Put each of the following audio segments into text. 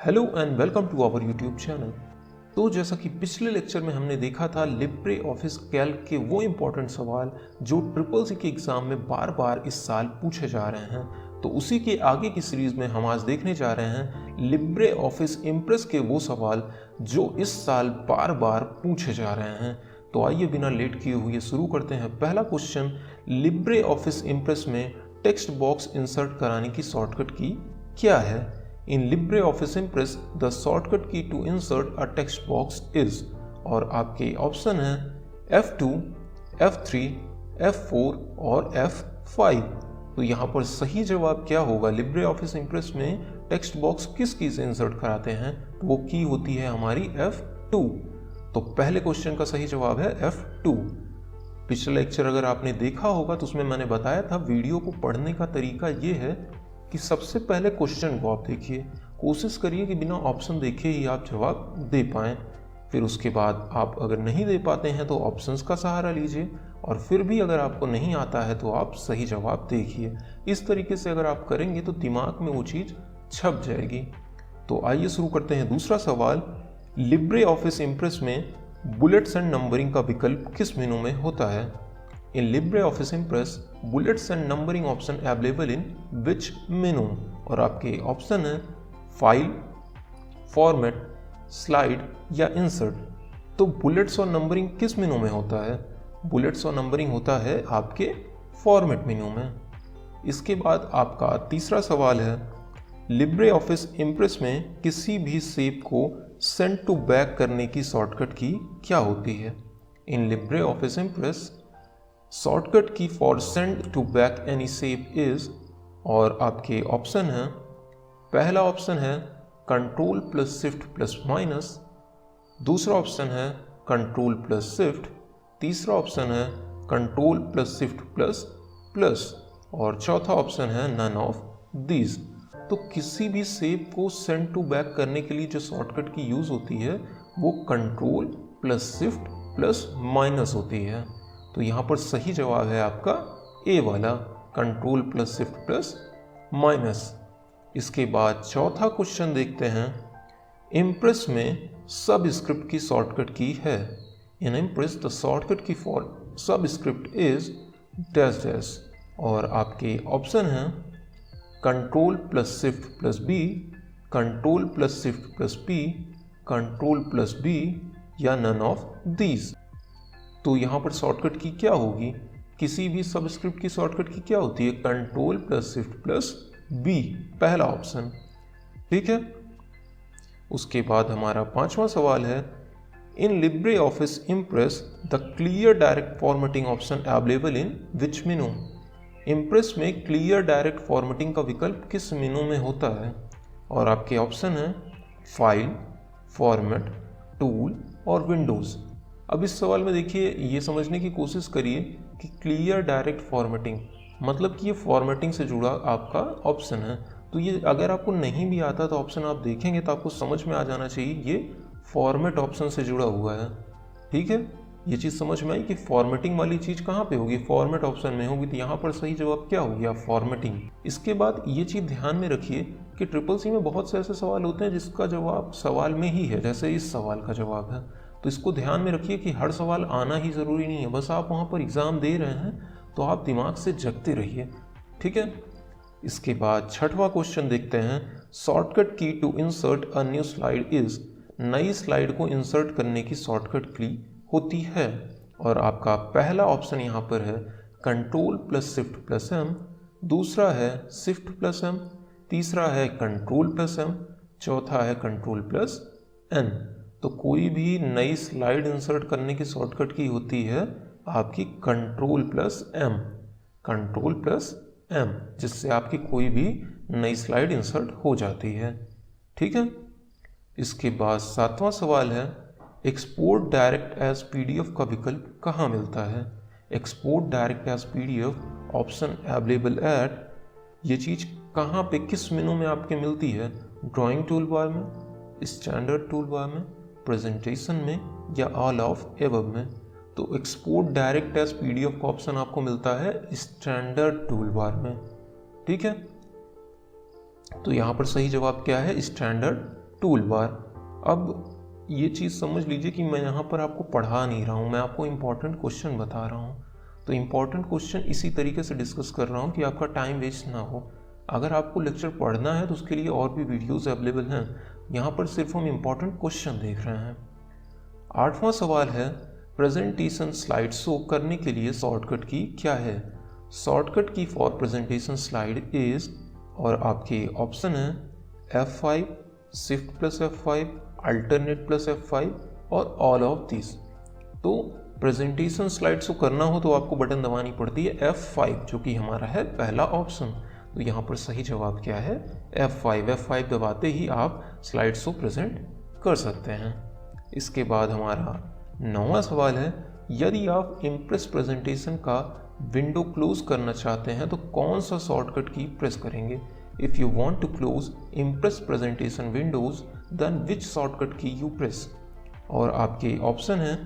Hello and welcome to our YouTube channel. तो जैसा कि पिछले लेक्चर में हमने देखा था लिब्रे ऑफिस कैल्क के वो इम्पोर्टेंट सवाल जो ट्रिपल सी के एग्जाम में बार बार इस साल पूछे जा रहे हैं, तो उसी के आगे की सीरीज में हम आज देखने जा रहे हैं लिब्रे ऑफिस इम्प्रेस के वो सवाल जो इस साल बार बार पूछे जा रहे हैं। तो आइए बिना लेट किए हुए शुरू करते हैं। पहला क्वेश्चन, लिब्रे ऑफिस इम्प्रेस में टेक्स्ट बॉक्स इंसर्ट कराने की शॉर्टकट की क्या है? In LibreOffice Impress, the shortcut key to insert a text box is, और आपके ऑप्शन हैं F2, F3, F4 और F5। तो यहाँ पर सही जवाब क्या होगा? LibreOffice Impress में टेक्स्ट बॉक्स किस की से इंसर्ट कराते हैं? तो वो की होती है हमारी F2। तो पहले क्वेश्चन का सही जवाब है F2। पिछला लेक्चर अगर आपने देखा होगा तो उसमें मैंने बताया था वीडियो को पढ़ने का तरीका ये है कि सबसे पहले क्वेश्चन को आप देखिए, कोशिश करिए कि बिना ऑप्शन देखे ही आप जवाब दे पाएँ। फिर उसके बाद आप अगर नहीं दे पाते हैं तो ऑप्शंस का सहारा लीजिए, और फिर भी अगर आपको नहीं आता है तो आप सही जवाब देखिए। इस तरीके से अगर आप करेंगे तो दिमाग में वो चीज़ छप जाएगी। तो आइए शुरू करते हैं दूसरा सवाल। लिब्रे ऑफिस इम्प्रेस में बुलेट्स एंड नंबरिंग का विकल्प किस मेनू में होता है? In LibreOffice Impress, bullets and numbering option available in which menu? और आपके ऑप्शन है फाइल, फॉर्मेट, स्लाइड या इंसर्ट। तो बुलेट्स और नंबरिंग किस मेनू में होता है? बुलेट्स और नंबरिंग होता है आपके फॉर्मेट मेनू में। इसके बाद आपका तीसरा सवाल है, LibreOffice Impress में किसी भी शेप को सेंड टू बैक करने की शॉर्टकट की क्या होती है? In LibreOffice Impress shortcut key for send to back any shape is, और आपके ऑप्शन हैं पहला ऑप्शन है control plus shift plus minus, दूसरा ऑप्शन है कंट्रोल प्लस शिफ्ट, तीसरा ऑप्शन है control plus shift plus plus, और चौथा ऑप्शन है नन ऑफ दीज। तो किसी भी शेप को सेंड टू बैक करने के लिए जो शॉर्टकट की यूज होती है वो control plus shift plus minus होती है। तो यहाँ पर सही जवाब है आपका ए वाला, control plus shift plus minus. इसके बाद चौथा क्वेश्चन देखते हैं। इम्प्रेस में सब स्क्रिप्ट की शॉर्टकट की है। In Impress the shortcut key for subscript is dash dash, और आपके ऑप्शन हैं control plus shift plus B, control plus shift plus P, control plus B या नन ऑफ दीज। तो यहाँ पर shortcut की क्या होगी? किसी भी सबस्क्रिप्ट की शॉर्टकट की क्या होती है? Control plus shift plus B, पहला ऑप्शन। ठीक है। उसके बाद हमारा पांचवा सवाल है, in LibreOffice Impress the clear direct formatting option available in which menu? Impress में क्लियर डायरेक्ट फॉर्मेटिंग का विकल्प किस मेनू में होता है? और आपके ऑप्शन है फाइल, फॉर्मेट, टूल और विंडोज़। अब इस सवाल में देखिए, ये समझने की कोशिश करिए कि क्लियर डायरेक्ट फॉर्मेटिंग मतलब कि ये फॉर्मेटिंग से जुड़ा आपका ऑप्शन है। तो ये अगर आपको नहीं भी आता तो ऑप्शन आप देखेंगे तो आपको समझ में आ जाना चाहिए ये फॉर्मेट ऑप्शन से जुड़ा हुआ है। ठीक है, ये चीज़ समझ में आई कि फॉर्मेटिंग वाली चीज़ कहाँ पे होगी? फॉर्मेट ऑप्शन में होगी। तो यहाँ पर सही जवाब क्या हो गया? फॉर्मेटिंग। इसके बाद ये चीज़ ध्यान में रखिए कि ट्रिपल सी में बहुत से ऐसे सवाल होते हैं जिसका जवाब सवाल में ही है, जैसे इस सवाल का जवाब है। तो इसको ध्यान में रखिए कि हर सवाल आना ही ज़रूरी नहीं है। बस आप वहाँ पर एग्ज़ाम दे रहे हैं तो आप दिमाग से जगते रहिए। ठीक है। इसके बाद छठवां क्वेश्चन देखते हैं। Shortcut key to insert a new slide is, नई स्लाइड को इंसर्ट करने की शॉर्टकट की होती है। और आपका पहला ऑप्शन यहाँ पर है control plus shift plus M, दूसरा है शिफ्ट प्लस एम, तीसरा है कंट्रोल प्लस एम, चौथा है कंट्रोल प्लस एन। तो कोई भी नई स्लाइड इंसर्ट करने की शॉर्टकट की होती है आपकी control plus M, control plus M, जिससे आपकी कोई भी नई स्लाइड इंसर्ट हो जाती है। ठीक है। इसके बाद सातवां सवाल है, एक्सपोर्ट डायरेक्ट एज पीडीएफ का विकल्प कहाँ मिलता है? Export direct as PDF option available at, ये चीज़ कहाँ पे किस मेनू में आपके मिलती है? ड्राइंग टूल बार में, स्टैंडर्ड टूल बार में, प्रेजेंटेशन में या ऑल ऑफ एबव में? तो एक्सपोर्ट डायरेक्ट एज पीडीएफ का ऑप्शन आपको मिलता है स्टैंडर्ड टूल बार में। ठीक है। तो यहाँ पर सही जवाब क्या है? Standard tool bar. अब ये चीज़ समझ लीजिए कि मैं यहाँ पर आपको पढ़ा नहीं रहा हूँ, मैं आपको इम्पॉर्टेंट क्वेश्चन बता रहा हूँ। तो इम्पॉर्टेंट क्वेश्चन इसी तरीके से डिस्कस कर रहा हूँ कि आपका टाइम वेस्ट ना हो। अगर आपको लेक्चर पढ़ना है तो उसके लिए और भी वीडियोज़ अवेलेबल हैं, यहाँ पर सिर्फ हम इम्पॉर्टेंट क्वेश्चन देख रहे हैं। 8वां सवाल है, प्रेजेंटेशन स्लाइड शो करने के लिए शॉर्टकट की क्या है? Shortcut key for presentation slide is, और आपके ऑप्शन है F5, shift plus F5, alternate plus F5 और ऑल ऑफ दिस। तो प्रेजेंटेशन स्लाइड शो करना हो तो आपको बटन दबानी पड़ती है F5, जो कि हमारा है पहला ऑप्शन। तो यहाँ पर सही जवाब क्या है? F5 दबाते ही आप स्लाइड शो प्रेजेंट कर सकते हैं। इसके बाद हमारा 9वां सवाल है, यदि आप इम्प्रेस प्रेजेंटेशन का विंडो क्लोज करना चाहते हैं तो कौन सा शॉर्टकट की प्रेस करेंगे? If you want to close Impress presentation windows then which shortcut key you press? और आपके ऑप्शन हैं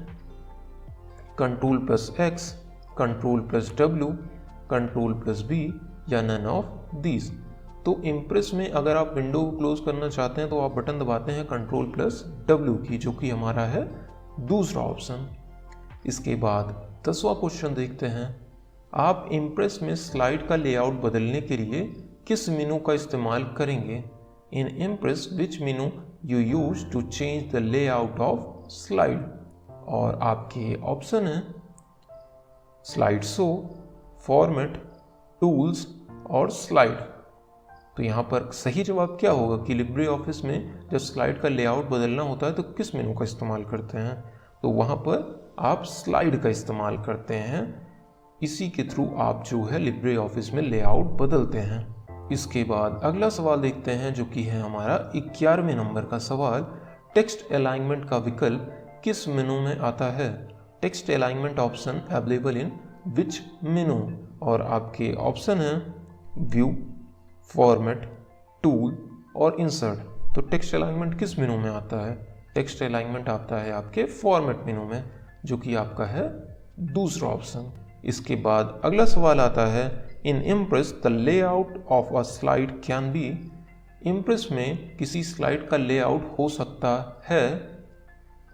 control plus X, control plus W, control plus B या नन ऑफ दीज। तो इम्प्रेस में अगर आप window को क्लोज करना चाहते हैं तो आप बटन दबाते हैं कंट्रोल प्लस W की, जो कि हमारा है दूसरा ऑप्शन। इसके बाद 10वां क्वेश्चन देखते हैं, आप इम्प्रेस में स्लाइड का लेआउट बदलने के लिए किस मेनू का इस्तेमाल करेंगे? In Impress which menu you use to change the layout of slide? और आपके ऑप्शन हैं स्लाइड शो, फॉर्मेट, टूल्स और स्लाइड। तो यहाँ पर सही जवाब क्या होगा कि लिब्रे ऑफिस में जब स्लाइड का लेआउट बदलना होता है तो किस मेनू का इस्तेमाल करते हैं? तो वहाँ पर आप स्लाइड का इस्तेमाल करते हैं। इसी के थ्रू आप जो है लिब्रे ऑफिस में लेआउट बदलते हैं। इसके बाद अगला सवाल देखते हैं, जो कि है हमारा 11वें नंबर का सवाल, टेक्स्ट अलाइनमेंट का विकल्प किस मेनू में आता है? Text alignment option available in which मेनू? और आपके ऑप्शन हैं व्यू, फॉर्मेट, टूल और इंसर्ट। तो टेक्स्ट अलाइनमेंट किस मेनू में आता है? टेक्स्ट अलाइनमेंट आता है आपके फॉर्मेट मेनू में, जो कि आपका है दूसरा ऑप्शन। इसके बाद अगला सवाल आता है, in Impress the layout of a slide can be? Impress में किसी स्लाइड का लेआउट हो सकता है।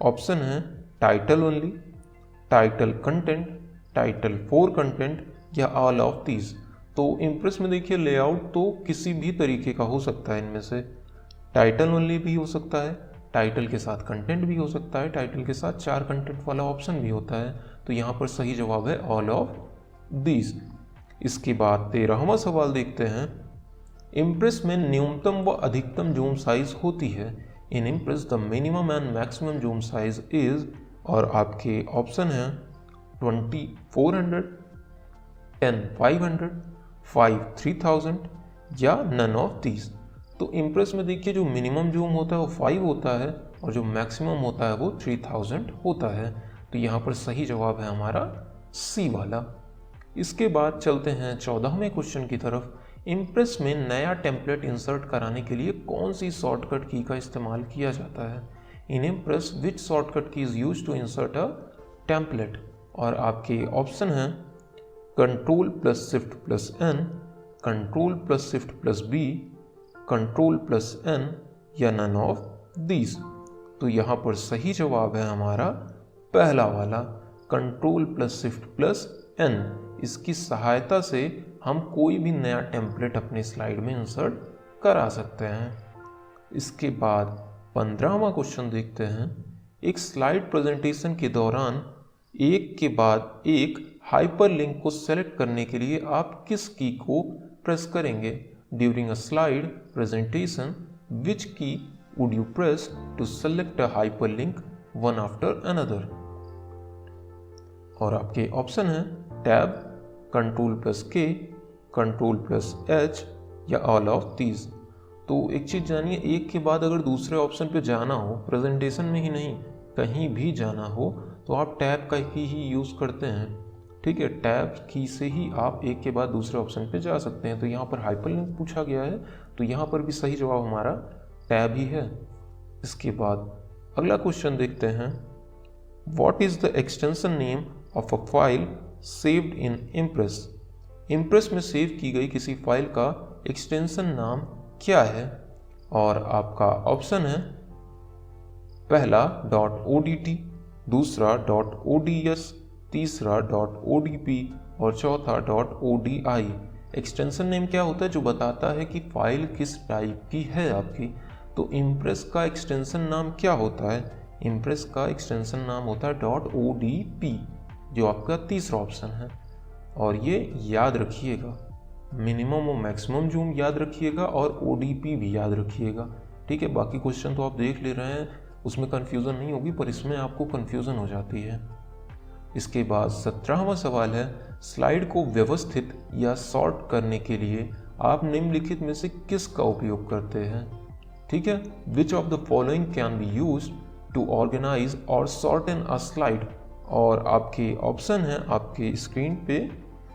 ऑप्शन है title only, title content, title for content या ऑल ऑफ दीज। तो इम्प्रेस में देखिए लेआउट तो किसी भी तरीके का हो सकता है। इनमें से टाइटल ओनली भी हो सकता है, टाइटल के साथ कंटेंट भी हो सकता है, टाइटल के साथ 4 कंटेंट वाला ऑप्शन भी होता है। तो यहाँ पर सही जवाब है ऑल ऑफ दीज। इसके बाद 13वां सवाल देखते हैं, इम्प्रेस में न्यूनतम व अधिकतम जूम साइज होती है। In Impress the minimum and maximum zoom size is? और आपके ऑप्शन हैं 2400, 10 500, 5 3000 या नन ऑफ दीज। तो इम्प्रेस में देखिए जो मिनिमम जूम होता है वो 5 होता है और जो मैक्सिमम होता है वो 3000 होता है। तो यहाँ पर सही जवाब है हमारा सी वाला। इसके बाद चलते हैं 14वें क्वेश्चन की तरफ। इम्प्रेस में नया टेम्पलेट इंसर्ट कराने के लिए कौन सी शॉर्टकट की का इस्तेमाल किया जाता है? In Impress which shortcut key is use to insert a template? और आपके ऑप्शन हैं control plus shift plus N, control plus shift plus B, control plus N या नन ऑफ दीज। तो यहाँ पर सही जवाब है हमारा पहला वाला, control plus shift plus N। इसकी सहायता से हम कोई भी नया टेम्पलेट अपने स्लाइड में इंसर्ट करा सकते हैं। इसके बाद 15वां क्वेश्चन देखते हैं, एक स्लाइड प्रेजेंटेशन के दौरान एक के बाद एक हाइपरलिंक को सेलेक्ट करने के लिए आप किस की को प्रेस करेंगे? During a slide presentation which key would you press to select a hyperlink one after another? और आपके ऑप्शन हैं tab, control plus K, control plus H या ऑल ऑफ दीज। तो एक चीज़ जानिए, एक के बाद अगर दूसरे ऑप्शन पे जाना हो, प्रेजेंटेशन में ही नहीं कहीं भी जाना हो, तो आप टैब का ही यूज़ करते हैं। ठीक है, टैब की से ही आप एक के बाद दूसरे ऑप्शन पे जा सकते हैं। तो यहाँ पर हाइपरलिंक पूछा गया है, तो यहाँ पर भी सही जवाब हमारा टैब ही है। इसके बाद अगला क्वेश्चन देखते हैं, what is the extension name of a file saved in impress? Impress में सेव की गई किसी फाइल का एक्सटेंशन नाम क्या है? और आपका ऑप्शन है पहला .odt, दूसरा .ods, तीसरा .odp और चौथा .odi। एक्सटेंशन नेम क्या होता है? जो बताता है कि फाइल किस टाइप की है आपकी। तो इम्प्रेस का एक्सटेंशन नाम क्या होता है? इम्प्रेस का एक्सटेंशन नाम होता है .odp, जो आपका तीसरा ऑप्शन है। और ये याद रखिएगा, मिनिमम और मैक्सिमम जूम याद रखिएगा और ODP भी याद रखिएगा। ठीक है, बाकी क्वेश्चन तो आप देख ले रहे हैं, उसमें कन्फ्यूज़न नहीं होगी, पर इसमें आपको कन्फ्यूज़न हो जाती है। इसके बाद 17वां सवाल है, स्लाइड को व्यवस्थित या सॉर्ट करने के लिए आप निम्नलिखित में से किसका उपयोग करते हैं? ठीक है, which of the following can be use to organise और सॉर्ट इन अ स्लाइड। और आपके ऑप्शन है आपके स्क्रीन पे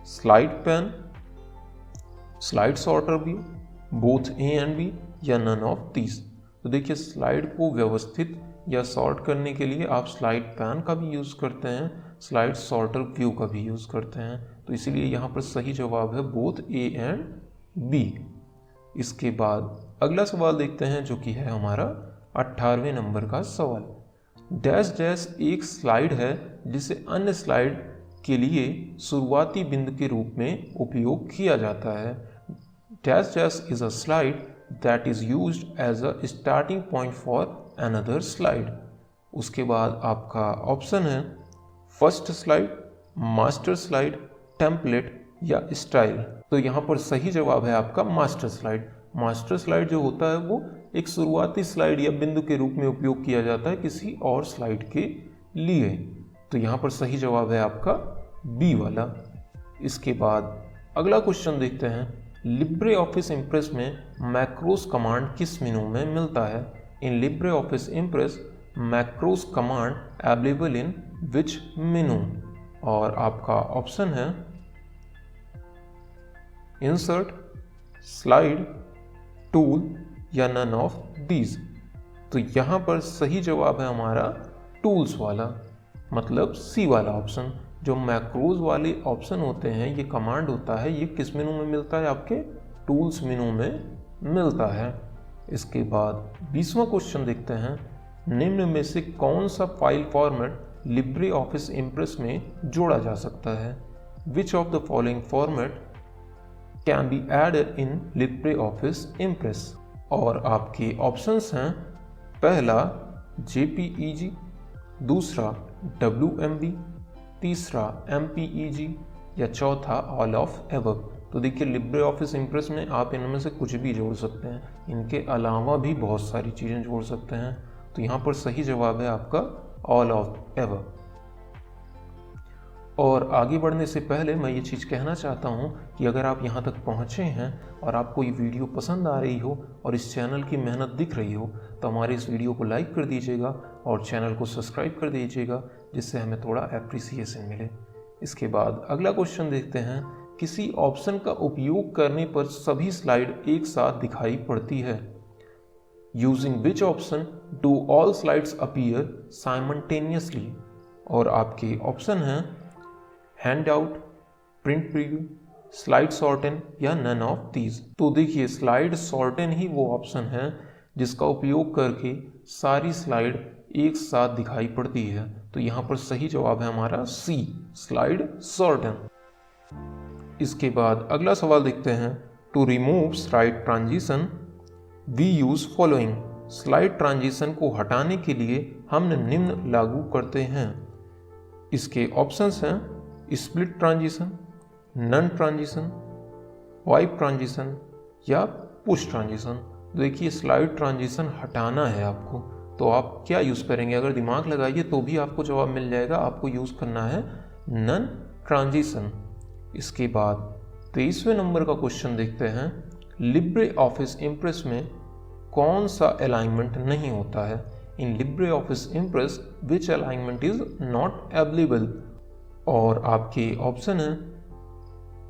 स्लाइड पैन, स्लाइड सॉर्टर भी, बोथ ए एंड बी, या नन ऑफ दीज। तो देखिए, स्लाइड को व्यवस्थित या सॉर्ट करने के लिए आप स्लाइड पैन का भी यूज़ करते हैं, स्लाइड सॉर्टर व्यू का भी यूज़ करते हैं। तो इसीलिए यहाँ पर सही जवाब है बोथ ए एंड बी। इसके बाद अगला सवाल देखते हैं, जो कि है हमारा 18वें नंबर का सवाल। डैश डैश एक स्लाइड है जिसे अन्य स्लाइड के लिए शुरुआती बिंदु के रूप में उपयोग किया जाता है। Dash dash is a slide that is used as a starting point for another slide. उसके बाद आपका ऑप्शन है first slide, master slide, template या स्टाइल। तो यहाँ पर सही जवाब है आपका मास्टर स्लाइड। मास्टर स्लाइड जो होता है वो एक शुरुआती स्लाइड या बिंदु के रूप में उपयोग किया जाता है किसी और स्लाइड के लिए। तो यहाँ पर सही जवाब है आपका बी वाला। इसके बाद अगला क्वेश्चन देखते हैं, लिब्रे ऑफिस इम्प्रेस में मैक्रोस कमांड किस मेनू में मिलता है? In LibreOffice impress macros command available in which मेनू? और आपका ऑप्शन है इंसर्ट, स्लाइड, टूल या नन ऑफ दीज। तो यहाँ पर सही जवाब है हमारा टूल्स वाला, मतलब सी वाला ऑप्शन। जो मैक्रोज वाले ऑप्शन होते हैं, ये कमांड होता है, ये किस मेनू में मिलता है? आपके टूल्स मेनू में मिलता है। इसके बाद 20वां क्वेश्चन देखते हैं, निम्न में से कौन सा file format LibreOffice Impress में जोड़ा जा सकता है? Which of the following format can be added in LibreOffice Impress? और आपके ऑप्शंस हैं पहला JPEG, दूसरा WMV, तीसरा MPEG या चौथा ऑल ऑफ एबव। तो देखिए, लिब्रे ऑफिस इम्प्रेस में आप इनमें से कुछ भी जोड़ सकते हैं, इनके अलावा भी बहुत सारी चीज़ें जोड़ सकते हैं। तो यहाँ पर सही जवाब है आपका ऑल ऑफ एबव। और आगे बढ़ने से पहले मैं ये चीज़ कहना चाहता हूँ कि अगर आप यहाँ तक पहुँचे हैं और आपको ये वीडियो पसंद आ रही हो और इस चैनल की मेहनत दिख रही हो, तो हमारे इस वीडियो को लाइक कर दीजिएगा और चैनल को सब्सक्राइब कर दीजिएगा, जिससे हमें थोड़ा एप्रिसिएशन मिले। इसके बाद अगला क्वेश्चन देखते हैं, किसी ऑप्शन का उपयोग करने पर सभी स्लाइड एक साथ दिखाई पड़ती है? Using which option do all slides appear simultaneously? और आपके ऑप्शन हैं hand out, print preview, slide sorter या नन ऑफ दीज। तो देखिए, स्लाइड सॉर्टेन ही वो ऑप्शन है जिसका उपयोग करके सारी स्लाइड एक साथ दिखाई पड़ती है। तो यहाँ पर सही जवाब है हमारा सी, स्लाइड सॉर्टेन। इसके बाद अगला सवाल देखते हैं, to remove slide transition we use following. Slide transition को हटाने के लिए हम निम्न लागू करते हैं। इसके ऑप्शंस हैं split transition, none transition, wipe transition या पुश ट्रांजिशन। देखिए, स्लाइड ट्रांजिशन हटाना है आपको, तो आप क्या यूज़ करेंगे? अगर दिमाग लगाइए तो भी आपको जवाब मिल जाएगा। आपको यूज़ करना है नन ट्रांजिशन। इसके बाद 23वें नंबर का क्वेश्चन देखते हैं, लिब्रे ऑफिस इम्प्रेस में कौन सा अलाइनमेंट नहीं होता है? In LibreOffice impress which alignment is not available? और आपके ऑप्शन है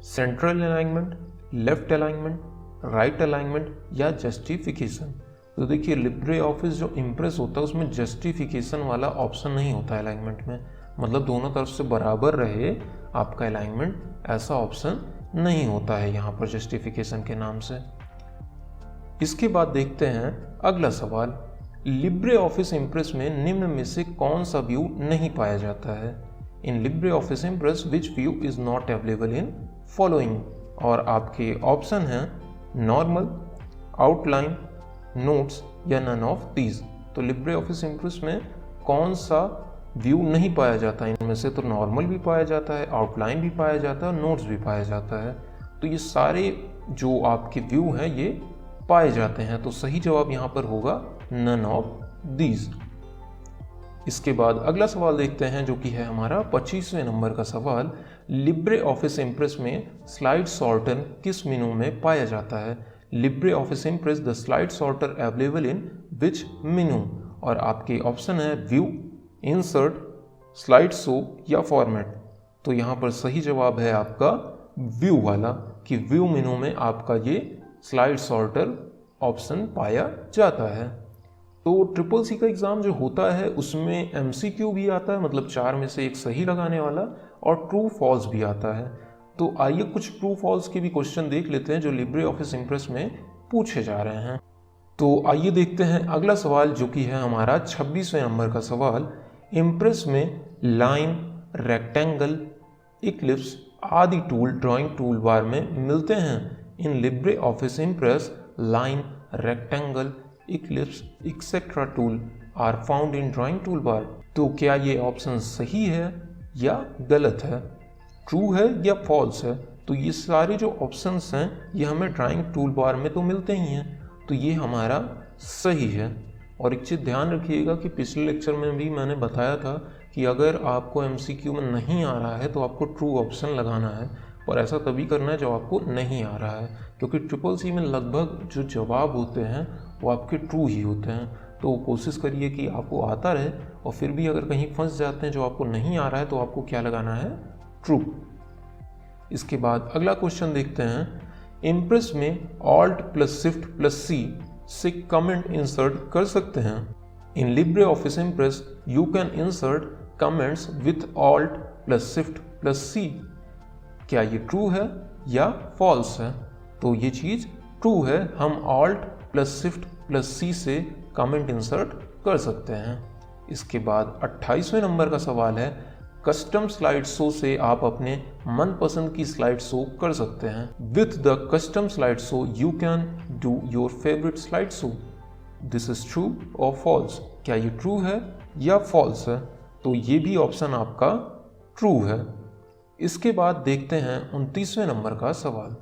central alignment, left alignment, right alignment या जस्टिफिकेशन। तो देखिए, लिब्रे ऑफिस जो इम्प्रेस होता है उसमें जस्टिफिकेशन वाला ऑप्शन नहीं होता है अलाइनमेंट में, मतलब दोनों तरफ से बराबर रहे आपका अलाइनमेंट, ऐसा ऑप्शन नहीं होता है यहाँ पर जस्टिफिकेशन के नाम से। इसके बाद देखते हैं अगला सवाल, लिब्रे ऑफिस इम्प्रेस में निम्न में से कौन सा व्यू नहीं पाया जाता है? In LibreOffice impress which view is not available in following? और आपके ऑप्शन हैं नॉर्मल, आउटलाइन, नोट्स या नन ऑफ दीज। तो लिब्रे ऑफिस इम्प्रेस में कौन सा व्यू नहीं पाया जाता? इनमें से तो नॉर्मल भी पाया जाता है, आउटलाइन भी पाया जाता है और नोट्स भी पाया जाता है। तो ये सारे जो आपके व्यू हैं ये पाए जाते हैं। तो सही जवाब यहाँ पर होगा नन ऑफ दीज। इसके बाद अगला सवाल देखते हैं जो कि है हमारा 25वें नंबर का सवाल, लिब्रे ऑफिस इम्प्रेस में स्लाइड सॉर्टर किस मेनू में पाया जाता है? Libre office Impress the slide sorter available in which मेनू? और आपके ऑप्शन है व्यू, इंसर्ट, स्लाइड शो या फॉर्मेट। तो यहाँ पर सही जवाब है आपका व्यू वाला, कि व्यू मेनू में आपका ये स्लाइड सॉर्टर ऑप्शन पाया जाता है। तो CCC का एग्ज़ाम जो होता है उसमें MCQ भी आता है, मतलब 4 में से एक सही लगाने वाला, और ट्रू फॉल्स भी आता है। तो आइए कुछ ट्रू फॉल्स के भी क्वेश्चन देख लेते हैं जो लिब्रे ऑफिस इम्प्रेस में पूछे जा रहे हैं। तो आइए देखते हैं अगला सवाल जो कि है हमारा 26वें नंबर का सवाल, इम्प्रेस में लाइन, रेक्टेंगल, इक्लिप्स आदि टूल ड्राइंग टूल बार में मिलते हैं। In LibreOffice Impress line, rectangle, ellipse etcetera tool are found in drawing toolbar. तो क्या ये ऑप्शन सही है या गलत है, ट्रू है या फॉल्स है? तो ये सारे जो ऑप्शंस हैं ये हमें ड्राइंग टूल बार में तो मिलते ही हैं, तो ये हमारा सही है। और एक चीज़ ध्यान रखिएगा कि पिछले लेक्चर में भी मैंने बताया था कि अगर आपको MCQ में नहीं आ रहा है तो आपको ट्रू ऑप्शन लगाना है, और ऐसा तभी करना है जब आपको नहीं आ रहा है, क्योंकि CCC में लगभग जो जवाब होते हैं वो आपके ट्रू ही होते हैं। तो कोशिश करिए कि आपको आता रहे, और फिर भी अगर कहीं फंस जाते हैं जो आपको नहीं आ रहा है तो आपको क्या लगाना है, ट्रू। इसके बाद अगला क्वेश्चन देखते हैं, इम्प्रेस में Alt+Shift+C से कमेंट इंसर्ट कर सकते हैं। In LibreOffice impress you can insert comments with Alt+Shift+C। क्या ये ट्रू है या फॉल्स है? तो ये चीज़ ट्रू है, हम Alt+Shift+C से कमेंट इंसर्ट कर सकते हैं। इसके बाद 28वें नंबर का सवाल है, कस्टम स्लाइड शो से आप अपने मनपसंद की स्लाइड शो कर सकते हैं। With the custom slide show you can do your favourite slide show. This is true और फॉल्स? क्या ये ट्रू है या फॉल्स है? तो ये भी ऑप्शन आपका ट्रू है। इसके बाद देखते हैं 29वें नंबर का सवाल,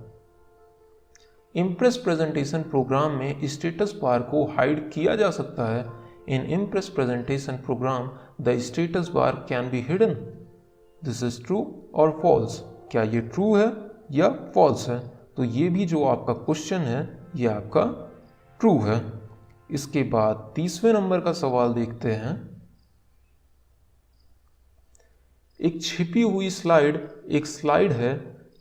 इम्प्रेस प्रेजेंटेशन प्रोग्राम में स्टेटस बार को हाइड किया जा सकता है। In Impress presentation program the status bar can be hidden. This is true और फॉल्स? क्या ये ट्रू है या फॉल्स है? तो ये भी जो आपका क्वेश्चन है ये आपका ट्रू है। इसके बाद 30वें नंबर का सवाल देखते हैं, एक छिपी हुई स्लाइड एक स्लाइड है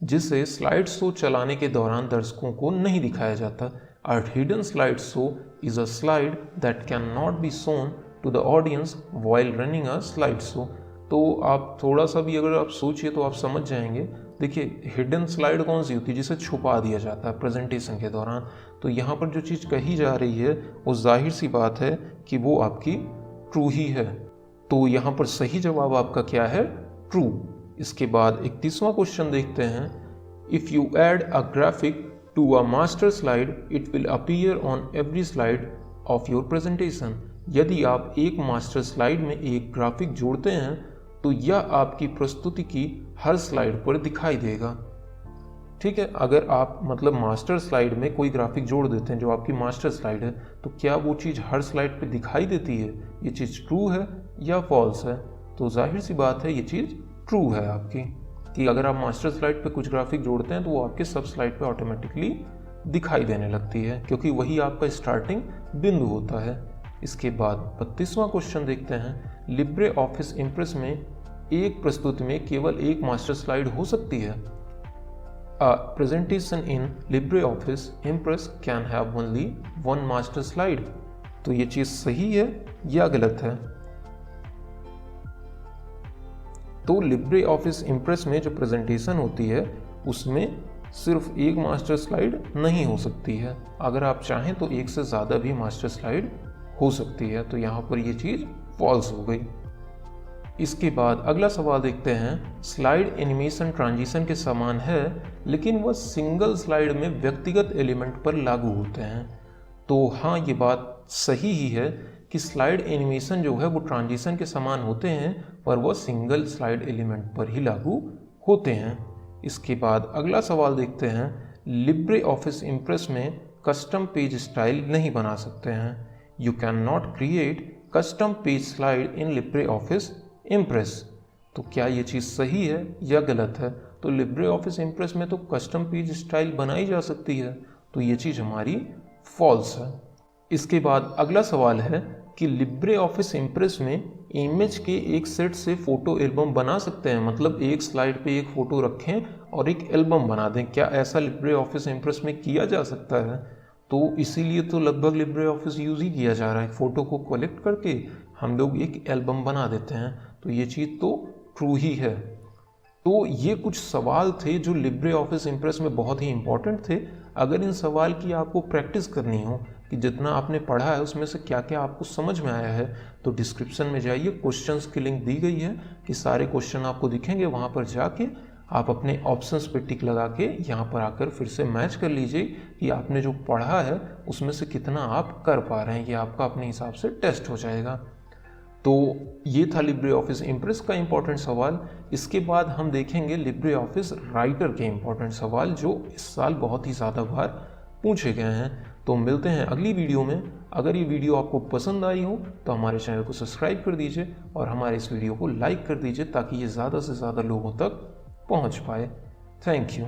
जिसे स्लाइड शो चलाने के दौरान दर्शकों को नहीं दिखाया जाता। A hidden slide show is a slide that cannot be shown to the audience while running a slide show। तो आप थोड़ा सा भी अगर आप सोचिए तो आप समझ जाएंगे। देखिए, हिडन स्लाइड कौन सी होती है? जिसे छुपा दिया जाता है प्रेजेंटेशन के दौरान। तो यहाँ पर जो चीज़ कही जा रही है वो जाहिर सी बात है कि वो आपकी ट्रू ही है। तो यहाँ पर सही जवाब आपका क्या है? ट्रू। इसके बाद 31वां क्वेश्चन देखते हैं, if you add a graphic to a master slide it will appear on every slide of your presentation. यदि आप एक मास्टर स्लाइड में एक ग्राफिक जोड़ते हैं तो यह आपकी प्रस्तुति की हर स्लाइड पर दिखाई देगा। ठीक है, अगर आप मतलब मास्टर स्लाइड में कोई ग्राफिक जोड़ देते हैं जो आपकी मास्टर स्लाइड है, तो क्या वो चीज़ हर स्लाइड पे दिखाई देती है? ये चीज़ ट्रू है या फॉल्स है? तो जाहिर सी बात है ये चीज़ ट्रू है आपकी, कि अगर आप मास्टर स्लाइड पे कुछ ग्राफिक जोड़ते हैं तो वो आपके सब स्लाइड पे ऑटोमेटिकली दिखाई देने लगती है, क्योंकि वही आपका स्टार्टिंग बिंदु होता है। इसके बाद 32वां क्वेश्चन देखते हैं, लिब्रे ऑफिस इम्प्रेस में एक प्रस्तुति में केवल एक मास्टर स्लाइड हो सकती है। A presentation in LibreOffice Impress can have only one master slide। तो ये चीज़ सही है या गलत है? तो LibreOffice Impress में जो प्रेजेंटेशन होती है उसमें सिर्फ एक मास्टर स्लाइड नहीं हो सकती है, अगर आप चाहें तो एक से ज़्यादा भी मास्टर स्लाइड हो सकती है। तो यहाँ पर ये चीज़ फॉल्स हो गई। इसके बाद अगला सवाल देखते हैं, स्लाइड एनिमेशन ट्रांजिशन के समान है लेकिन वह सिंगल स्लाइड में व्यक्तिगत एलिमेंट पर लागू होते हैं। तो हाँ, ये बात सही ही है कि स्लाइड एनिमेशन जो है वो ट्रांजिशन के समान होते हैं, पर वह सिंगल स्लाइड एलिमेंट पर ही लागू होते हैं। इसके बाद अगला सवाल देखते हैं, लिब्रे ऑफिस इम्प्रेस में कस्टम पेज स्टाइल नहीं बना सकते हैं। You can not create custom page slide in LibreOffice impress. तो क्या ये चीज़ सही है या गलत है? तो लिब्रे ऑफिस इम्प्रेस में तो कस्टम पेज स्टाइल बनाई जा सकती है, तो ये चीज़ हमारी फॉल्स है। इसके बाद अगला सवाल है कि लिब्रे ऑफिस इम्प्रेस में इमेज के एक सेट से फ़ोटो एल्बम बना सकते हैं, मतलब एक स्लाइड पे एक फ़ोटो रखें और एक एल्बम बना दें। क्या ऐसा लिब्रे ऑफिस इम्प्रेस में किया जा सकता है? तो इसीलिए तो लगभग लिब्रे ऑफिस यूज़ ही किया जा रहा है। फ़ोटो को कलेक्ट करके हम लोग एक एल्बम बना देते हैं, तो ये चीज़ तो ट्रू ही है। तो ये कुछ सवाल थे जो लिब्रे ऑफिस इम्प्रेस में बहुत ही इंपॉर्टेंट थे। अगर इन सवाल की आपको प्रैक्टिस करनी हो कि जितना आपने पढ़ा है उसमें से क्या क्या आपको समझ में आया है, तो डिस्क्रिप्शन में जाइए, क्वेश्चंस की लिंक दी गई है कि सारे क्वेश्चन आपको दिखेंगे। वहाँ पर जाके आप अपने ऑप्शंस पे टिक लगा के यहाँ पर आकर फिर से मैच कर लीजिए कि आपने जो पढ़ा है उसमें से कितना आप कर पा रहे हैं। ये आपका अपने हिसाब से टेस्ट हो जाएगा। तो ये था लिब्रे ऑफिस इम्प्रेस का इम्पोर्टेंट सवाल। इसके बाद हम देखेंगे लिब्रे ऑफिस राइटर के इम्पोर्टेंट सवाल जो इस साल बहुत ही ज़्यादा बार पूछे गए हैं। तो मिलते हैं अगली वीडियो में। अगर ये वीडियो आपको पसंद आई हो तो हमारे चैनल को सब्सक्राइब कर दीजिए और हमारे इस वीडियो को लाइक कर दीजिए ताकि ये ज़्यादा से ज़्यादा लोगों तक पहुँच पाए। Thank you.